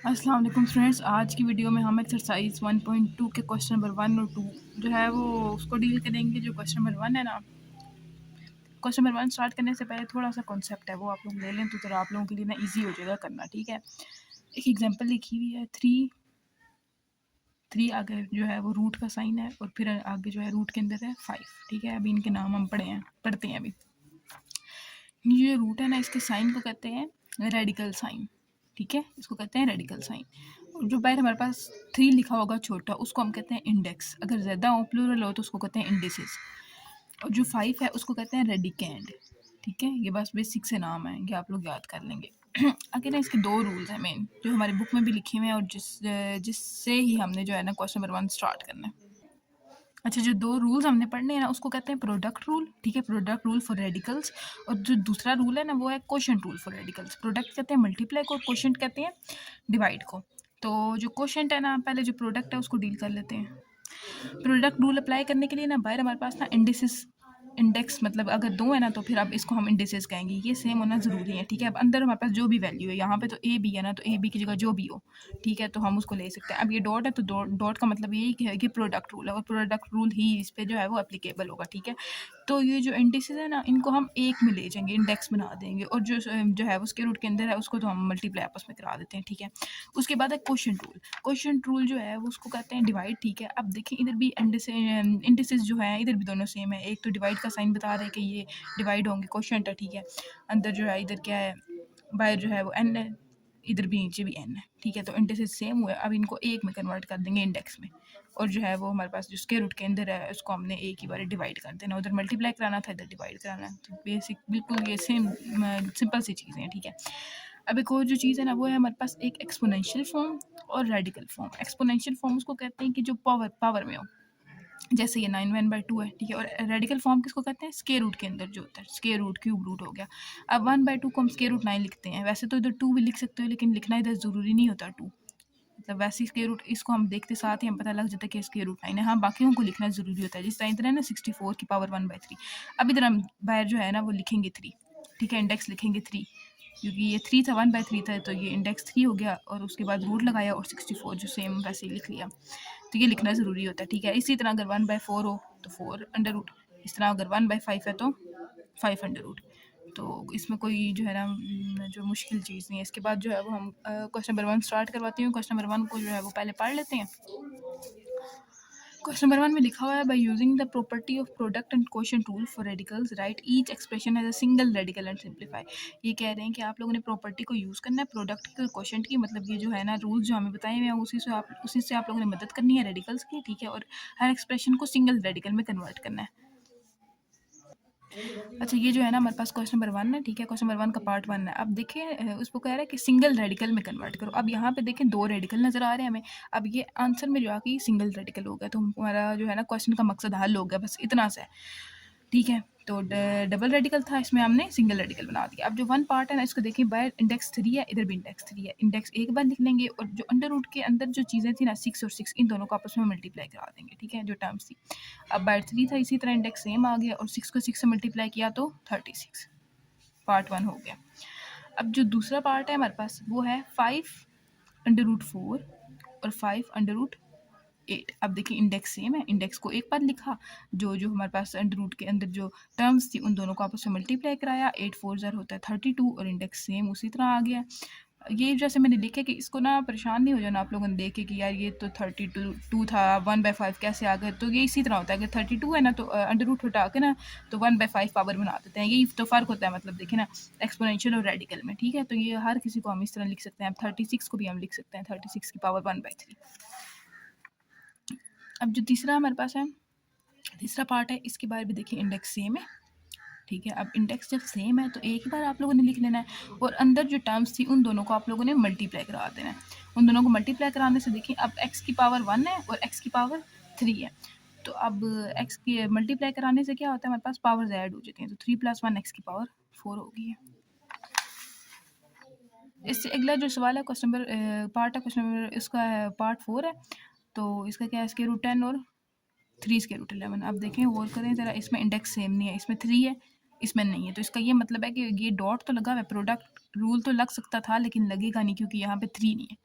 अस्सलाम वालेकुम फ्रेंड्स, आज की वीडियो में हम एक्सरसाइज 1.2 के क्वेश्चन नंबर 1 और 2 जो है वो उसको डील करेंगे। जो क्वेश्चन नंबर 1 है ना, क्वेश्चन नंबर 1 स्टार्ट करने से पहले थोड़ा सा कॉन्सेप्ट है वो आप लोग ले लें तो आप लोगों के लिए ना इजी हो जाएगा करना। ठीक है, एक एग्जांपल लिखी हुई है 3 आगे जो है वो रूट का साइन है और फिर आगे जो है रूट के अंदर है 5। ठीक है, अभी इनके नाम हम पढ़ते हैं। अभी ये जो रूट है ना, इसके साइन को कहते हैं रेडिकल साइन। ठीक है, इसको कहते हैं रेडिकल साइन। और जो बाहर हमारे पास 3 लिखा होगा छोटा, उसको हम कहते हैं इंडेक्स। अगर ज़्यादा हो प्लूरल हो तो उसको कहते हैं इंडिसेस। और जो 5 है उसको कहते हैं रेडिकेंड। ठीक है, ये बस बेसिक से नाम है, ये आप लोग याद कर लेंगे। आगे ना इसके 2 रूल्स हैं मेन, जो हमारी बुक में भी लिखे हुए हैं और जिससे ही हमने जो है ना क्वेश्चन नंबर 1 स्टार्ट करना है। अच्छा, जो 2 रूल्स हमने पढ़ने हैं ना, उसको कहते हैं प्रोडक्ट रूल। ठीक है, प्रोडक्ट रूल फॉर रेडिकल्स। और जो दूसरा रूल है ना, वो है quotient rule for radicals. Product कहते हैं मल्टीप्लाई को और क्वोशंट कहते हैं डिवाइड को। तो जो क्वोशंट है ना, पहले जो प्रोडक्ट है उसको डील कर लेते हैं। प्रोडक्ट रूल अप्लाई करने के लिए ना बाहर हमारे पास ना इंडेक्स मतलब अगर 2 है ना तो फिर अब इसको हम इंडिसेस कहेंगे, ये सेम होना ज़रूरी है। ठीक है, अब अंदर हमारे पास जो भी वैल्यू है, यहाँ पे तो ए बी है ना, तो ए बी की जगह जो भी हो, ठीक है, तो हम उसको ले सकते हैं। अब ये डॉट है तो डॉट का मतलब यही है कि प्रोडक्ट रूल है और प्रोडक्ट रूल ही इस पे जो है वो एप्लीकेबल होगा। ठीक है, तो ये जो इंडिसेस है ना, इनको हम एक में ले जाएंगे, इंडेक्स बना देंगे। और जो है उसके रूट के अंदर है उसको तो हम मल्टीप्लाई आपस में करा देते हैं। ठीक है, उसके बाद है क्वोशंट रूल। क्वोशंट रूल जो है वो उसको कहते हैं डिवाइड। ठीक है, अब देखिए इधर भी इंडिसेस जो है इधर भी दोनों सेम है। एक तो डिवाइड का साइन बता रहे हैं कि ये डिवाइड होंगे, क्वोशंट है। ठीक है, अंदर जो है इधर क्या है, बाहर जो है वो एन है, इधर भी नीचे भी एन है। ठीक है, तो इंडिसेस सेम हुए, अब इनको एक में कन्वर्ट कर देंगे इंडेक्स में। और जो है वो हमारे पास जो स्क्वायर रूट के अंदर है उसको हमने एक ही बार डिवाइड कर देना। उधर मल्टीप्लाई कराना था, इधर डिवाइड कराना है। तो बेसिक बिल्कुल ये सेम सिंपल सी चीज़ें हैं। ठीक है, अब एक और जो चीज़ है ना, वो है हमारे पास एक एक्सपोनेंशियल फॉर्म और रेडिकल फॉर्म। एक्सपोनेंशियल फॉर्म उसको कहते हैं कि जो पावर में हो, जैसे ये 9 1/2 है। ठीक है, और रेडिकल फॉर्म किसको कहते हैं, स्क्वायर रूट के अंदर जो होता है, स्क्वायर रूट क्यूब रूट हो गया। अब 1/2 को हम स्क्वायर रूट 9 लिखते हैं। वैसे तो इधर 2 भी लिख सकते हो, लेकिन लिखना इधर ज़रूरी नहीं होता 2। मतलब वैसे स्क्वायर रूट इसको हम देखते साथ ही हम पता लग जाता है कि स्क्वायर रूट 9 है। हाँ, बाकियों को लिखना ज़रूरी होता है। जिस तरह इधर है ना 64 की पावर 1/3। अब इधर हम बाहर जो है ना वो लिखेंगे 3। ठीक है, इंडेक्स लिखेंगे 3, क्योंकि ये 3 था, 1/3 था, तो ये इंडेक्स 3 हो गया और उसके बाद रूट लगाया और 64 जो सेम वैसे ही लिख लिया। तो ये लिखना ज़रूरी होता है। ठीक है, इसी तरह अगर 1/4 हो तो 4 अंडर रूट, इस तरह अगर 1/5 है तो 5 अंडर रूट। तो इसमें कोई जो है ना जो मुश्किल चीज़ नहीं है। इसके बाद जो है वो हम क्वेश्चन नंबर 1 स्टार्ट करवाती हूँ। क्वेश्चन नंबर 1 को जो है वो पहले पढ़ लेते हैं। क्वेश्चन नंबर 1 में लिखा हुआ है, by using the property of product and quotient rule for radicals write each expression as a single radical and simplify. ये कह रहे हैं कि आप लोगों ने प्रॉपर्टी को यूज़ करना है, प्रोडक्ट की और क्वोशंट की। मतलब ये जो है ना रूल्स जो हमें बताए हुए हैं उसी से आप लोगों ने मदद करनी है रेडिकल्स की। ठीक है, और हर एक्सप्रेशन को सिंगल रेडिकल में कन्वर्ट करना है। अच्छा, ये जो है ना हमारे पास क्वेश्चन नंबर 1 है। ठीक है, क्वेश्चन नंबर 1 का पार्ट 1 है। अब देखिए उसको कह रहा है कि सिंगल रेडिकल में कन्वर्ट करो। अब यहाँ पे देखें 2 रेडिकल नज़र आ रहे हैं हमें। अब ये आंसर में जो आके सिंगल रेडिकल हो गया, तो हमारा जो है ना क्वेश्चन का मकसद हल हो गया, बस इतना सा है। ठीक है, तो डबल रेडिकल था, इसमें हमने सिंगल रेडिकल बना दिया। अब जो 1 पार्ट है ना, इसको देखिए, बाहर इंडेक्स 3 है, इधर भी इंडेक्स 3 है। इंडेक्स एक बार लिख लेंगे और जो अंडर रूट के अंदर जो चीज़ें थी ना 6 और 6, इन दोनों को आपस में मल्टीप्लाई करा देंगे। ठीक है, जो टर्म्स थी। अब बाहर 3 था, इसी तरह इंडेक्स सेम आ गया और 6 को 6 से मल्टीप्लाई किया तो 36। पार्ट 1 हो गया। अब जो दूसरा पार्ट है हमारे पास वो है 5 अंडर रूट 4 और 5 अंडर रूट 8। अब देखिए इंडेक्स सेम है, इंडेक्स को एक बार लिखा, जो जो हमारे पास अंडर रूट के अंदर जो टर्म्स थी उन दोनों को आपस में मल्टीप्लाई कराया। 8 4 ज़र होता है 32 और इंडेक्स सेम उसी तरह आ गया। ये जैसे मैंने लिखा कि इसको ना परेशान नहीं हो जाना आप लोगों ने देख के कि यार ये तो 32 था, 1/5 कैसे आ गए। तो ये इसी तरह होता है कि 32 है ना, तो अंडर रूट हटा के ना तो 1/5 पावर बना देते हैं। यही तो फ़र्क होता है, मतलब देखिए ना, एक्सपोनेंशियल और रेडिकल में। ठीक है, तो ये हर किसी को हम इस तरह लिख सकते हैं। अब 36 को भी हम लिख सकते हैं 36 की पावर 1/3। अब जो तीसरा हमारे पास है, तीसरा पार्ट है, इसके बारे में देखिए इंडेक्स सेम है। ठीक है, अब इंडेक्स जब सेम है तो एक बार आप लोगों ने लिख लेना है और अंदर जो टर्म्स थी उन दोनों को आप लोगों ने मल्टीप्लाई करा देना है। उन दोनों को मल्टीप्लाई कराने से देखिए अब x की पावर 1 है और x की पावर 3 है। तो अब x की मल्टीप्लाई कराने से क्या होता है, हमारे पास पावर्स ऐड हो जाती हैं, तो 3 + 1 x की पावर 4 होगी है। इससे अगला जो सवाल है क्वेश्चन नंबर पार्ट है, क्वेश्चन नंबर इसका है पार्ट 4 है। तो इसका क्या है, स्क्वायर रूट 10 और 3 स्क्वायर रूट 11। अब देखें गौर करें ज़रा, इसमें इंडेक्स सेम नहीं है, इसमें 3 है, इसमें नहीं है। तो इसका ये मतलब है कि ये डॉट तो लगा हुआ है, प्रोडक्ट रूल तो लग सकता था लेकिन लगेगा नहीं, क्योंकि यहाँ पे 3 नहीं है।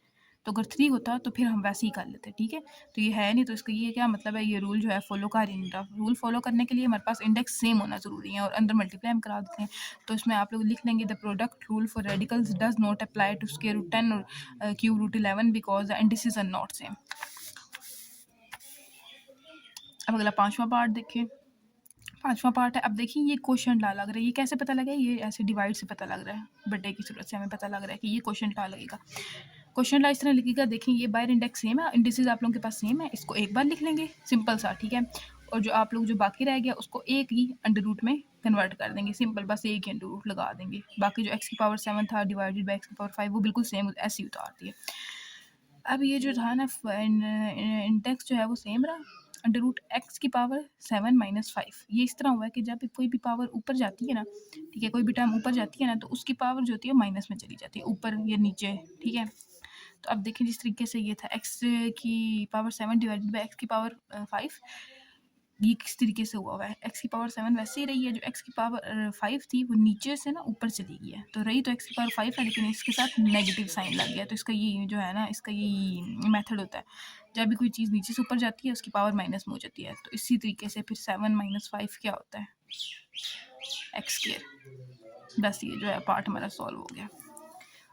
तो अगर 3 होता तो फिर हम वैसे ही कर लेते, ठीक है। तो ये है नहीं, तो इसका ये क्या मतलब है, ये रूल जो है फॉलो कर ही नहीं रहा। रूल फॉलो करने के लिए हमारे पास इंडेक्स सेम होना ज़रूरी है और अंदर मल्टीप्लाई हम करा देते हैं। तो इसमें आप लोग लिख लेंगे the product rule for radicals does not apply to square root 10 और cube root 11 because the indices are not same. अब अगला 5वां पार्ट देखिए। 5वां पार्ट है। अब देखिए ये क्वेश्चन ला लग रहा है, ये कैसे पता लगा, ये ऐसे डिवाइड से पता लग रहा है, बर्थडे की सूरत से हमें पता लग रहा है कि ये क्वेश्चन ला लगेगा। क्वेश्चन ला इस तरह लिखिएगा, देखिए ये बायर इंडेक्स सेम है, इंडिसेस आप लोगों के पास सेम है, इसको एक बार लिख लेंगे सिंपल सा, ठीक है। और जो आप लोग जो बाकी रह गया उसको एक ही अंडर रूट में कन्वर्ट कर देंगे, सिंपल, बस एक ही अंडर रूट लगा देंगे। बाकी जो एक्स की पावर 7 था डिवाइडेड बाई एक्स की पावर 5 वो बिल्कुल सेम ऐसे ही उतार दिए। अब ये जो था ना इंडेक्स जो है वो सेम रहा, अंडर रूट एक्स की पावर 7 माइनस 5। ये इस तरह हुआ है कि जब कोई भी पावर ऊपर जाती है ना, ठीक है, कोई भी टर्म ऊपर जाती है ना, तो उसकी पावर जो होती है माइनस में चली जाती है, ऊपर या नीचे, ठीक है। तो अब देखिए जिस तरीके से ये था एक्स की पावर 7 डिवाइडेड बाई एक्स की पावर 5, ये किस तरीके से हुआ है, एक्स की पावर 7 वैसे ही रही है, जो एक्स की पावर 5 थी वो नीचे से ना ऊपर चली गई है, तो रही तो एक्स की पावर 5 है, लेकिन इसके साथ नेगेटिव साइन लग गया। तो इसका ये जो है ना, इसका ये मेथड होता है, जब भी कोई चीज़ नीचे से ऊपर जाती है उसकी पावर माइनस में हो जाती है। तो इसी तरीके से फिर 7 माइनस 5 क्या होता है, एक्स स्क्वायर। बस ये जो है पार्ट हमारा सॉल्व हो गया।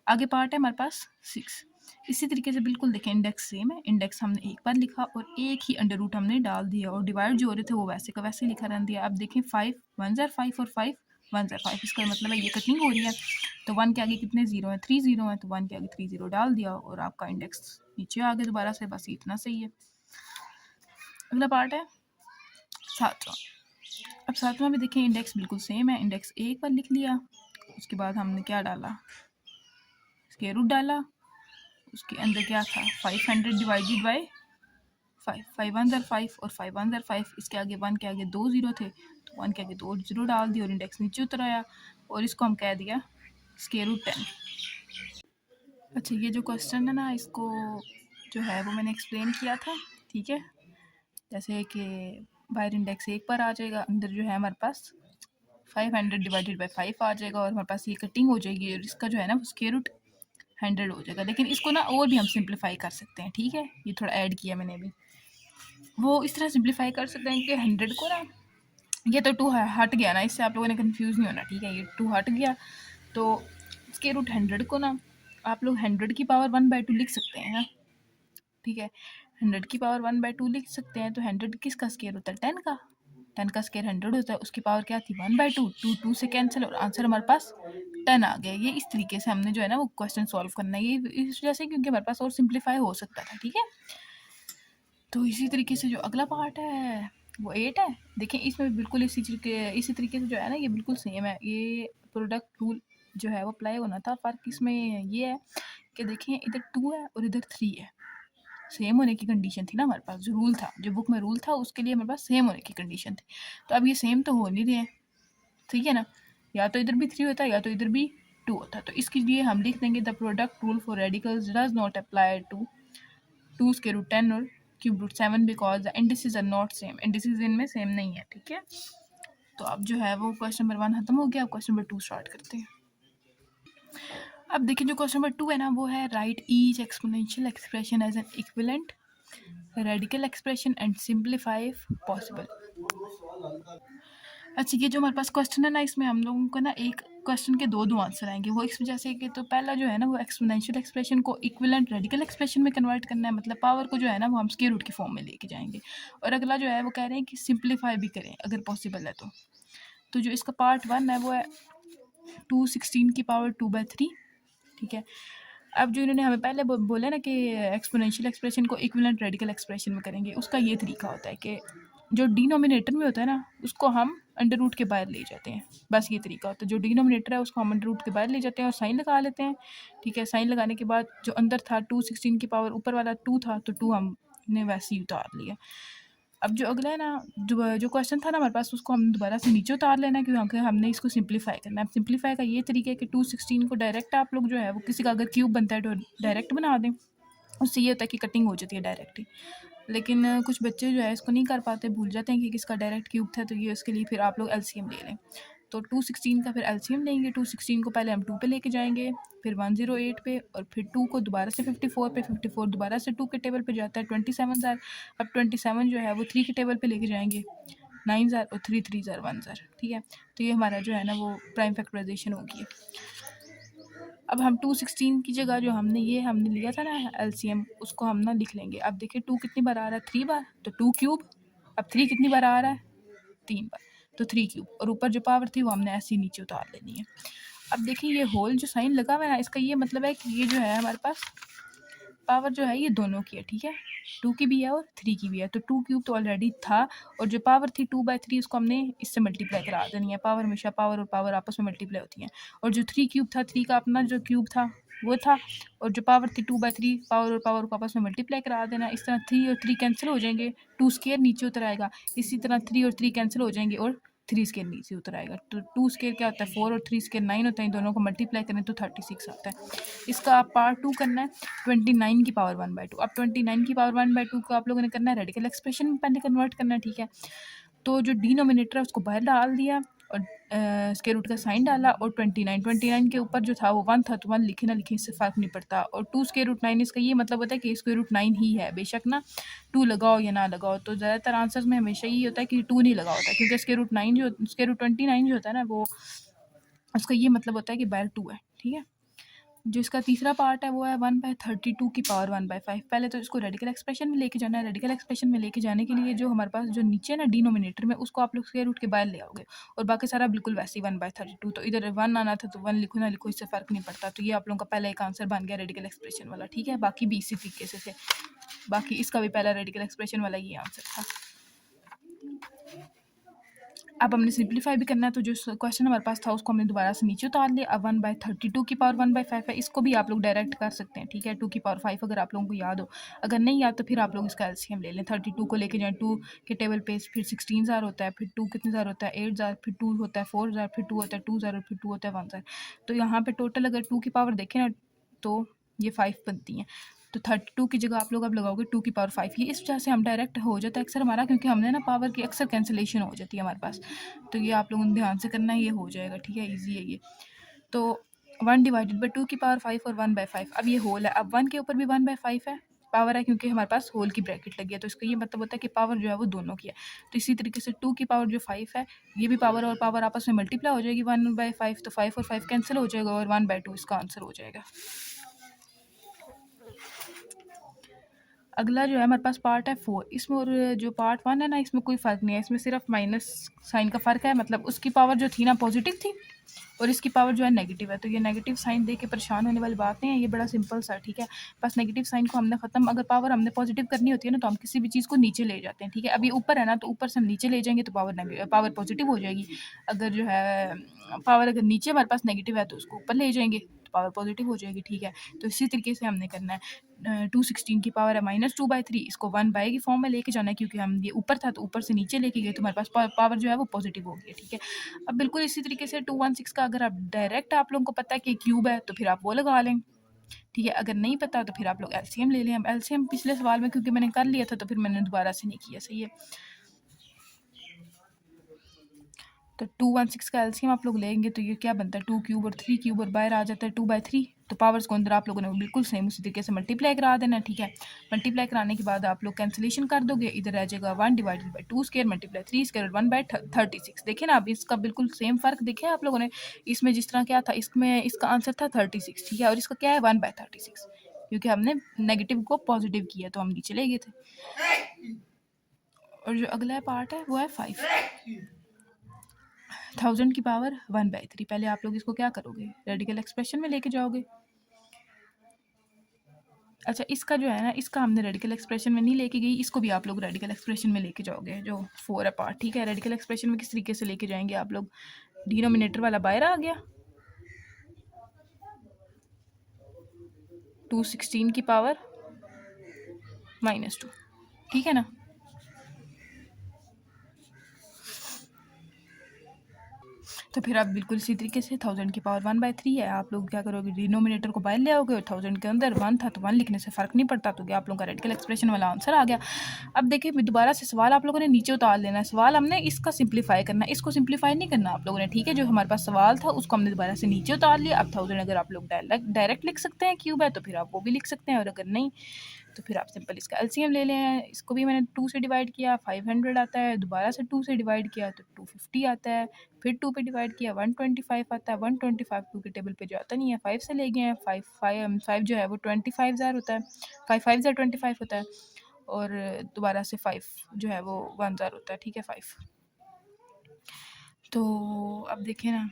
आगे पार्ट है हमारे पास 6। इसी तरीके से बिल्कुल देखें, इंडेक्स सेम है, इंडेक्स हमने एक बार लिखा और एक ही अंडर रूट हमने डाल दिया, और डिवाइड जो हो रहे थे वो वैसे का वैसे लिखा रहने दिया। अब देखें 5 1 ज़र 5 और 5 1 ज़र 5, इसका मतलब है ये कटिंग हो रही है। तो 1 के आगे कितने ज़ीरो हैं, 3 ज़ीरो हैं, तो 1 के आगे 3 ज़ीरो डाल दिया और आपका इंडेक्स नीचे आ गया दोबारा से, बस इतना सही है। अगला पार्ट है 7वां। अब 7वां में देखें इंडेक्स बिल्कुल सेम है, इंडेक्स एक बार लिख लिया, उसके बाद हमने क्या डाला, स्क्वायर रूट डाला, उसके अंदर क्या था 500 डिवाइडेड बाई 5, 5 1 ज़र 5 और 5 1 ज़र 5, इसके आगे 1 के आगे 2 ज़ीरो थे, तो 1 के आगे 2 ज़ीरो डाल दिया और इंडेक्स नीचे उतर आया, और इसको हम कह दिया स्क्वायर रूट 10। अच्छा, ये जो क्वेश्चन है ना, इसको जो है वो मैंने एक्सप्लेन किया था, ठीक है। जैसे कि बाहर इंडेक्स एक बार आ जाएगा, अंदर जो है हमारे पास 500 डिवाइडेड बाई 5 आ जाएगा, और हमारे पास ये कटिंग हो जाएगी, और इसका जो है ना वो स्क्वायर रूट 100 हो जाएगा। लेकिन इसको ना और भी हम सिंप्लीफाई कर सकते हैं, ठीक है, ये थोड़ा ऐड किया मैंने अभी। वो इस तरह सिंप्लीफाई कर सकते हैं कि 100 को ना, ये तो 2 हट गया ना, इससे आप लोगों ने कंफ्यूज नहीं होना, ठीक है, ये 2 हट गया, तो स्क्वायर रूट 100 को ना आप लोग 100 की पावर 1/2 लिख सकते हैं, ठीक है। 100 की पावर 1/2 लिख सकते हैं, तो 100 किसका स्क्वायर होता है, 10 का, 10 का स्क्वायर 100 होता है, उसकी पावर क्या थी 1/2, 2 2 से कैंसिल, और आंसर हमारे पास 10 आ गया। ये इस तरीके से हमने जो है ना वो क्वेश्चन सॉल्व करना है, ये इस वजह से क्योंकि हमारे पास और सिंप्लीफाई हो सकता था, ठीक है। तो इसी तरीके से जो अगला पार्ट है वो 8 है। देखिए इसमें बिल्कुल इसी तरीके से जो है ना ये बिल्कुल सेम है, ये प्रोडक्ट रूल जो है वो अप्लाई होना था। फ़र्क इसमें ये है कि देखिए इधर 2 है और इधर 3 है, सेम होने की कंडीशन थी ना हमारे पास, जो रूल था, जो बुक में रूल था उसके लिए हमारे पास सेम होने की कंडीशन थी। तो अब ये सेम तो हो नहीं रहे हैं, ठीक है ना, या तो इधर भी 3 होता है या तो इधर भी 2 होता है। तो इसके लिए हम लिख देंगे the product rule for radicals does not apply to 2 square root 10 और cube root 7 because the indices are not same, indices इनमें सेम नहीं है, ठीक है। तो अब जो है वो क्वेश्चन नंबर 1 खत्म हो गया, अब क्वेश्चन नंबर 2 स्टार्ट करते हैं। अब देखिए जो क्वेश्चन नंबर 2 है ना वो है write each exponential expression as an equivalent radical expression and simplify if possible. अच्छा, ये जो हमारे पास क्वेश्चन है ना, इसमें हम लोगों को ना एक क्वेश्चन के दो आंसर आएंगे, वो इस वजह से कि तो पहला जो है ना वो एक्सपोनेंशियल एक्सप्रेशन को इक्विवेलेंट रेडिकल एक्सप्रेशन में कन्वर्ट करना है, मतलब पावर को जो है ना वो हम स्क्वायर रूट की फॉर्म में लेके जाएंगे, और अगला जो है वो कह रहे हैं कि सिंप्लीफाई भी करें अगर पॉसिबल है तो जो इसका पार्ट 1 है वो है 216 की पावर 2/3, ठीक है। अब जो इन्होंने हमें पहले बोला ना कि एक्सपोनेंशियल एक्सप्रेशन को इक्विवेलेंट रेडिकल एक्सप्रेशन में करेंगे, उसका ये तरीका होता है कि जो डिनोमिनेटर में होता है ना उसको हम अंडर रूट के बाहर ले जाते हैं, बस ये तरीका होता है। जो डिनोमिनेटर है उसको हम अंडर रूट के बाहर ले जाते हैं और साइन लगा लेते हैं, ठीक है। साइन लगाने के बाद जो अंदर था 216 की पावर ऊपर वाला 2 था, तो 2 हमने वैसे ही उतार लिया। अब जो अगला है ना, जो क्वेश्चन था ना हमारे पास, उसको हम दोबारा से नीचे उतार लेना, क्योंकि हमने इसको सिंप्लीफाई करना है। सिंप्लीफाई का ये तरीका है कि 216 को डायरेक्ट आप लोग जो है वो किसी का अगर क्यूब बनता है तो डायरेक्ट बना दें, उससे ये होता है कि कटिंग हो जाती है डायरेक्ट ही। लेकिन कुछ बच्चे जो है इसको नहीं कर पाते, भूल जाते हैं कि किसका डायरेक्ट क्यूब था, तो ये उसके लिए फिर आप लोग एलसीएम ले लें। तो 216 का फिर एलसीएम लेंगे। 216 को पहले हम 2 पे लेके जाएंगे, फिर 108 पे, और फिर 2 को दोबारा से 54 पे, 54 दोबारा से 2 के टेबल पे जाता है 27 ज़ार। अब 27 जो है वो 3 के टेबल पे लेके जाएंगे 9 ज़ार, और 3 3 ज़ार 1 ज़ार, ठीक है। तो ये हमारा जो है ना वो प्राइम फैक्टराइजेशन होगी। अब हम 216 की जगह जो हमने लिया था ना एलसीएम, उसको हम ना लिख लेंगे। अब देखिए 2 कितनी बार आ रहा है, 3 बार, तो 2 क्यूब। अब 3 कितनी बार आ रहा है, 3 बार, तो 3 क्यूब, और ऊपर जो पावर थी वो हमने ऐसे ही नीचे उतार लेनी है। अब देखिए ये होल जो साइन लगा हुआ है ना, इसका ये मतलब है कि ये जो है हमारे पास पावर जो है ये दोनों की है, ठीक है, 2 की भी है और 3 की भी है। तो 2 क्यूब तो ऑलरेडी था, और जो पावर थी 2/3 उसको हमने इससे मल्टीप्लाई करा देनी है। पावर हमेशा पावर और पावर आपस में मल्टीप्लाई होती हैं। और जो 3 क्यूब था, 3 का अपना जो क्यूब था वो था, और जो पावर थी 2/3 पावर और पावर को आपस में मल्टीप्लाई करा देना। इस तरह 3 और 3 कैंसिल हो जाएंगे, 2 स्केयर नीचे उतर आएगा। इसी तरह 3 और 3 कैंसिल हो जाएंगे और 3 स्केयर नीचे उतर आएगा। तो 2 स्केयर क्या होता है 4, और 3 स्केयर 9 होता है। इन दोनों को मल्टीप्लाई करें तो 36 आता है। इसका आप पार्ट 2 करना है 29 की पावर 1/2। अब 29 की पावर 1/2 को आप लोगों ने करना है रेडिकल एक्सप्रेशन में पहले कन्वर्ट करना है, ठीक है। तो जो डिनोमिनेटर है उसको बाहर डाल दिया, और स्क्वायर रूट का साइन डाला, और 29 के ऊपर जो था वो 1 था, तो 1 लिखे ना लिखे इससे फ़र्क नहीं पड़ता। और 2 स्क्वायर रूट 9 इसका ये मतलब होता है कि स्क्वायर रूट 9 ही है, बेशक ना 2 लगाओ या ना लगाओ। तो ज़्यादातर आंसर्स में हमेशा ये होता है कि 2 नहीं लगा होता, क्योंकि स्क्वायर रूट 29 जो होता है ना, वो उसका ये मतलब होता है कि बाहर 2 है, ठीक है। जो इसका तीसरा पार्ट है वो है 1/32 की पावर 1/5। पहले तो इसको रेडिकल एक्सप्रेशन में लेके जाना है। रेडिकल एक्सप्रेशन में लेके जाने के लिए जो हमारे पास जो नीचे है ना डिनोमिनेटर में, उसको आप लोग स्क्वायर रूट के बाहर ले आओगे, और बाकी सारा बिल्कुल वैसे ही 1/32। तो इधर 1 आना था तो 1 लिखो ना लिखो, इससे फ़र्क नहीं पड़ता। तो ये आप लोगों का पहला एक आंसर बन गया रेडिकल एक्सप्रेशन वाला, ठीक है। बाकी भी इसी तरीके से थे, बाकी इसका भी पहला रेडिकल एक्सप्रेशन वाला ये आंसर था। अब हमने सिंप्लीफाई भी करना है, तो जो क्वेश्चन हमारे पास था उसको हमने दोबारा से नीचे उतार लिया। अब 1/32 की पावर 1/5 है, इसको भी आप लोग डायरेक्ट कर सकते हैं, ठीक है। 2 की पावर 5 अगर आप लोगों को याद हो, अगर नहीं याद तो फिर आप लोग इसका एलसीएम ले लें। 32 को लेके जाएँ 2 के टेबल पे, फिर 16 ज़ार होता है, फिर 2 कितने ज़ार होता है 8 ज़ार, फिर 2 होता है 4 ज़ार, फिर 2 होता है 2 ज़ार, और फिर 2 होता है 1 ज़ार। तो यहाँ पे टोटल अगर 2 की पावर देखें ना तो ये 5 बनती हैं। तो 32 की जगह आप लोग अब लगाओगे 2 की पावर 5। ये इस वजह से हम डायरेक्ट हो जाता है अक्सर हमारा, क्योंकि हमने ना पावर की अक्सर कैंसिलेशन हो जाती है हमारे पास। तो ये आप लोगों ने ध्यान से करना है, ये हो जाएगा, ठीक है, ईजी है ये। तो 1/2 की पावर 5 और 1/5। अब ये होल है, अब 1 के ऊपर भी 1/5 है, पावर है, क्योंकि हमारे पास होल की ब्रैकेट लगी है। तो इसका ये मतलब होता है कि पावर जो है वो दोनों की है। तो इसी तरीके से 2 की पावर जो 5 है, ये भी पावर और पावर आपस में मल्टीप्लाई हो जाएगी 1/5। तो 5 और 5 कैंसिल हो जाएगा, और 1/2 इसका आंसर हो जाएगा। अगला जो है हमारे पास पार्ट है 4। इसमें और जो पार्ट 1 है ना, इसमें कोई फ़र्क नहीं है। इसमें सिर्फ माइनस साइन का फ़र्क है, मतलब उसकी पावर जो थी ना पॉजिटिव थी, और इसकी पावर जो है नेगेटिव है। तो ये नेगेटिव साइन दे के परेशान होने वाली बात नहीं है, ये बड़ा सिंपल सा, ठीक है। बस नेगेटिव साइन को हमने ख़त्म, अगर पावर हमने पॉजिटिव करनी होती है ना, तो हम किसी भी चीज़ को नीचे ले जाते हैं, ठीक है। अभी ऊपर है ना, तो ऊपर से हम नीचे ले जाएंगे तो पावर पॉजिटिव हो जाएगी। अगर जो है पावर अगर नीचे हमारे पास नेगेटिव है तो उसको ऊपर ले जाएंगे तो पावर पॉजिटिव हो जाएगी, ठीक है। तो इसी तरीके से हमने करना है। 216 की पावर है -2/3, इसको 1/, की फॉर्म में लेके जाना है, क्योंकि हम ये ऊपर था तो ऊपर से नीचे लेके गए तो हमारे पास पावर जो है वो पॉजिटिव हो गई है, ठीक है। अब बिल्कुल इसी तरीके से 216 का अगर आप डायरेक्ट आप लोगों को पता है कि क्यूब है तो फिर आप वो लगा लें, ठीक है। अगर नहीं पता तो फिर आप लोग एलसीएम ले लें। हम एलसीएम पिछले सवाल में क्योंकि मैंने कर लिया था तो फिर मैंने दोबारा से नहीं किया, सही है। तो 216 का एलसीएम आप लोग लेंगे तो ये क्या बनता है 2 क्यूब और 3 क्यूब, और बाहर आ जाता है 2/3। तो पावर्स को अंदर आप लोगों ने बिल्कुल सेम उसी तरीके से मल्टीप्लाई करा देना, ठीक है। मल्टीप्लाई कराने के बाद आप लोग कैंसिलेशन कर दोगे, इधर रह जाएगा 1/2 स्क्वायर मल्टीप्लाई 3 स्क्वायर 1/36। देखिए ना, अब इसका बिल्कुल सेम फ़र्क देखिए आप लोगों ने। इसमें जिस तरह क्या था, इसमें इसका आंसर था 36, ठीक है, और इसका क्या है 1/36, क्योंकि हमने नेगेटिव को पॉजिटिव किया तो हम नीचे ले गए थे। और जो अगला पार्ट है वो है 5। 1000 की पावर 1/3। पहले आप लोग इसको क्या करोगे, रेडिकल एक्सप्रेशन में लेके जाओगे। अच्छा, इसका जो है ना, इसका हमने रेडिकल एक्सप्रेशन में नहीं लेके गई, इसको भी आप लोग रेडिकल एक्सप्रेशन में लेके जाओगे, जो 4 है पार्ट, ठीक है। रेडिकल एक्सप्रेशन में किस तरीके से लेके जाएंगे आप लोग, डिनोमिनेटर वाला बाहर आ गया, 216 की पावर -2, ठीक है ना। तो फिर आप बिल्कुल इसी तरीके से 1000 की पावर 1/3 है, आप लोग क्या करोगे, डिनोमिनेटर को बाहर ले आओगे और 1000 के अंदर 1 था तो 1 लिखने से फ़र्क नहीं पड़ता, तो क्या आप लोगों का रेडिकल एक्सप्रेशन वाला आंसर आ गया। अब देखिए दोबारा से सवाल आप लोगों ने नीचे उतार लेना है, सवाल हमने इसका सिंप्लीफाई करना है, इसको सिंप्लीफाई नहीं करना आप लोगों ने, ठीक है। जो हमारे पास सवाल था उसको हमने दोबारा से नीचे उतार लिया। अब 1000 अगर आप लोग डायरेक्ट लिख सकते हैं, क्यूब है तो फिर आप वो भी लिख सकते हैं, और अगर नहीं तो फिर आप सिंपल इसका एलसीएम ले लें। इसको भी मैंने 2 से डिवाइड किया 500 आता है, दोबारा से 2 से डिवाइड किया तो 250 आता है, फिर 2 पे डिवाइड किया 125 आता है। 125 2 के टेबल पे जो आता नहीं है 5 से ले गए हैं, 5 जो है वो 25,000 होता है, 5 5 25 होता है, और दोबारा से 5 जो है वो 1000 होता है, ठीक है 5। तो अब देखिए ना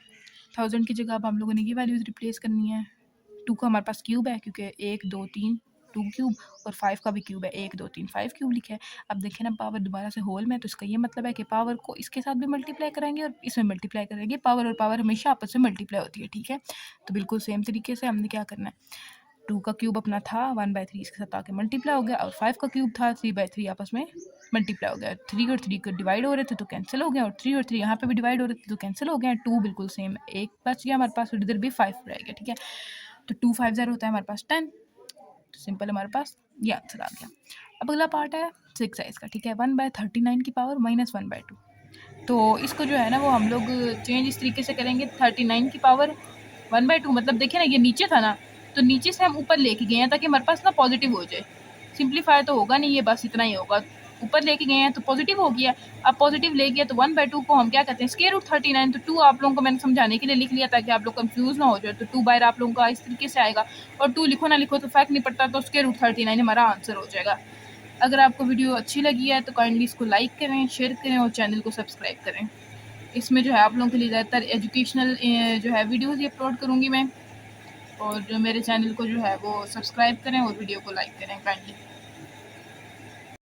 1000 की जगह अब हम लोगों ने ये वैल्यूज़ रिप्लेस करनी है। 2 का हमारे पास क्यूब है क्योंकि 1 2 3 2 क्यूब, और 5 का भी क्यूब है 1 2 3 5 क्यूब लिखा है। अब देखें ना पावर दोबारा से होल में, तो इसका ये मतलब है कि पावर को इसके साथ भी मल्टीप्लाई करेंगे और इसमें मल्टीप्लाई करेंगे। पावर और पावर हमेशा आपस में मल्टीप्लाई होती है, ठीक है। तो बिल्कुल सेम तरीके से हमने क्या करना है, 2 का क्यूब अपना था 1/3 इसके साथ आके मल्टीप्लाई हो गया, और 5 का क्यूब था 3/3 आपस में मल्टीप्लाई हो गया। 3 और 3 डिवाइड हो रहे थे तो कैंसिल हो गया, और 3 और 3 यहाँ पे भी डिवाइड हो रहे थे तो कैंसिल हो गया। 2 बिल्कुल सेम, एक बच गया हमारे पास और इधर भी 5 रह गया, ठीक है। तो 2 5 0 होता है हमारे पास 10, तो सिंपल हमारे पास ये आंसर आ गया। अब अगला पार्ट है 6 साइज का, ठीक है। 1/39 की पावर -1/2, तो इसको जो है ना वो हम लोग चेंज इस तरीके से करेंगे। 39 की पावर 1/2 मतलब देखिए ना ये नीचे था ना, तो नीचे से हम ऊपर लेके गए हैं ताकि हमारे पास ना पॉजिटिव हो जाए। सिंप्लीफाई तो होगा नहीं, ये बस इतना ही होगा। ऊपर लेके गए हैं तो पॉजिटिव हो गया। अब पॉजिटिव ले गया तो 1/2 को हम क्या कहते हैं स्क्वायर रूट 39। तो 2 आप लोगों को मैंने समझाने के लिए लिख लिया ताकि आप लोग कंफ्यूज ना हो जाए। तो 2 बाहर आप लोगों का इस तरीके से आएगा, और 2 लिखो ना लिखो तो फर्क नहीं पड़ता, तो स्क्वायर रूट 39 हमारा आंसर हो जाएगा। अगर आपको वीडियो अच्छी लगी है तो काइंडली इसको लाइक करें, शेयर करें और चैनल को सब्सक्राइब करें। इसमें जो है आप लोगों के लिए ज़्यादातर एजुकेशनल जो है वीडियोज़ ही अपलोड करूँगी मैं, और जो मेरे चैनल को जो है वो सब्सक्राइब करें और वीडियो को लाइक करें काइंडली।